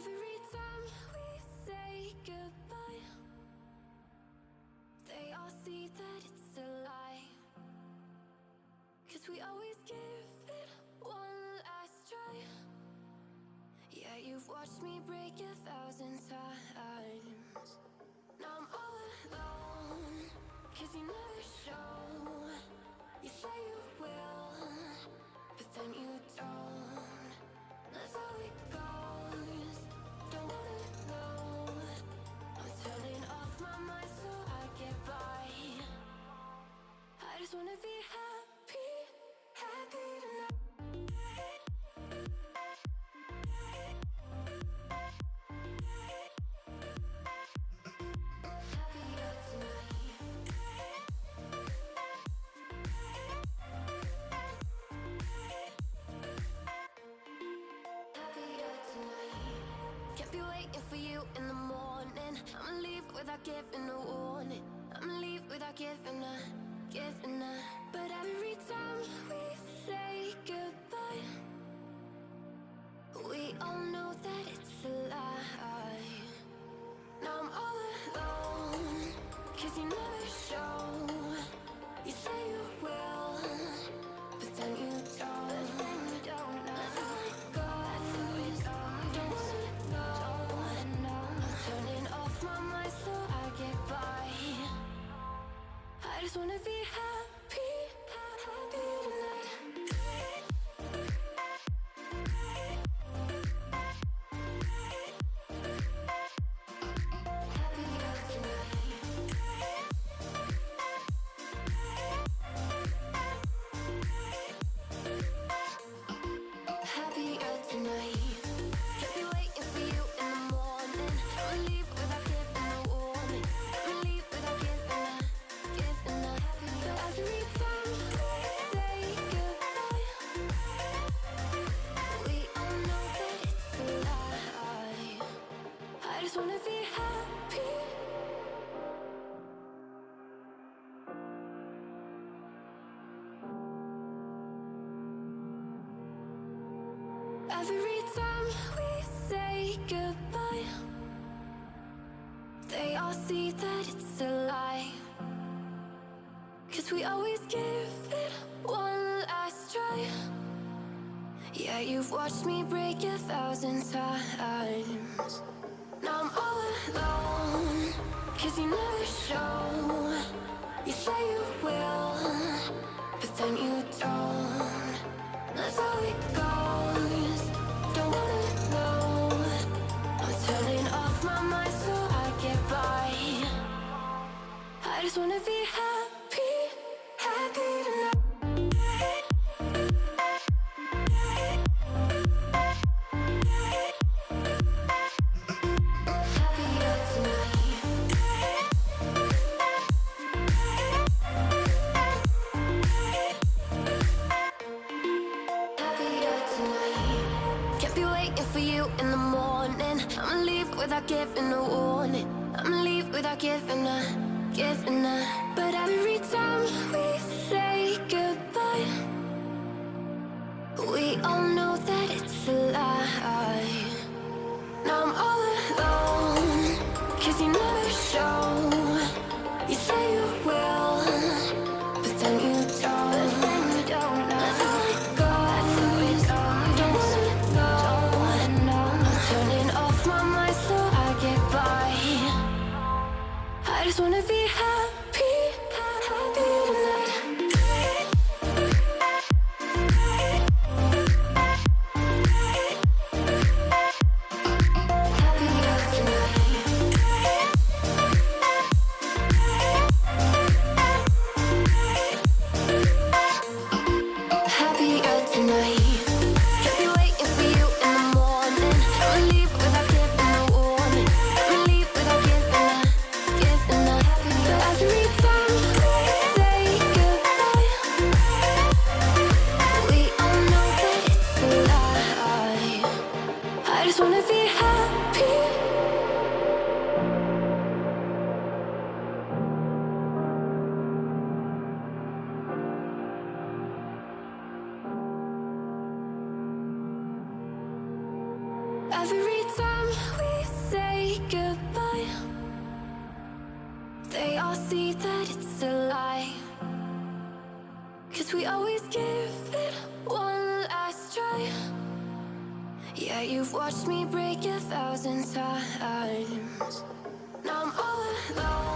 Every time we say goodbye, they all see that it's a lie. 'Cause we always give it one last try. Yeah, you've watched me break 1,000 times. Now I'm all alone, 'cause you never show. You say you will, but then you don't. That's how it goes. Don't wanna know. I'm turning off my mind so I get by. I just wanna be happy, happy tonight. Happier tonight. Happier tonight. Can't be waiting for you in the morning. I'ma leave without giving a warning. I'ma leave without giving a. But every time we say goodbye, we all know that it's a lie. Now I'm all alone, 'cause you never show. You say you will, but then you don't. That's how it goes. Don't wanna know. I'm turning off my mind so I get by. I just wanna be happy, happy tonight. Happier tonight. Happier tonight. Can't be waiting for you in the morning. I'ma leave without giving a warning. I'ma leave without giving a. But every time we say goodbye, we all know that it's a lie. I just wanna be happy. Every time we say goodbye, they all see that it's a lie. 'Cause we always give it one last try. Yeah, you've watched me break 1,000 times. Now I'm all alone, 'cause you never show. You say you will, but then you don't. That's how it goes. Don't wanna know. I'm turning off my mind so I get by. I just wanna be happy, happy tonight. Happier tonight. Happier tonight. Can't be waiting for you in the morning. I'ma leave without giving a warning. I'ma leave without giving a. But every time we say goodbye, we all know that it's a lie. Now I'm all alone, 'cause you never show. You say you will, but then you don't. That's how it goes. Don't wanna know. I'm turning off my mind so I get by. I just wanna be happy, happy tonight. Happier tonight. Happier tonight. Can't be waiting for you in the morning. I'ma leave without giving a warning. I'ma leave without giving a. But They all see that it's a lie, 'cause we always give it one last try. Yeah, you've watched me break 1,000 times. Now I'm all alone.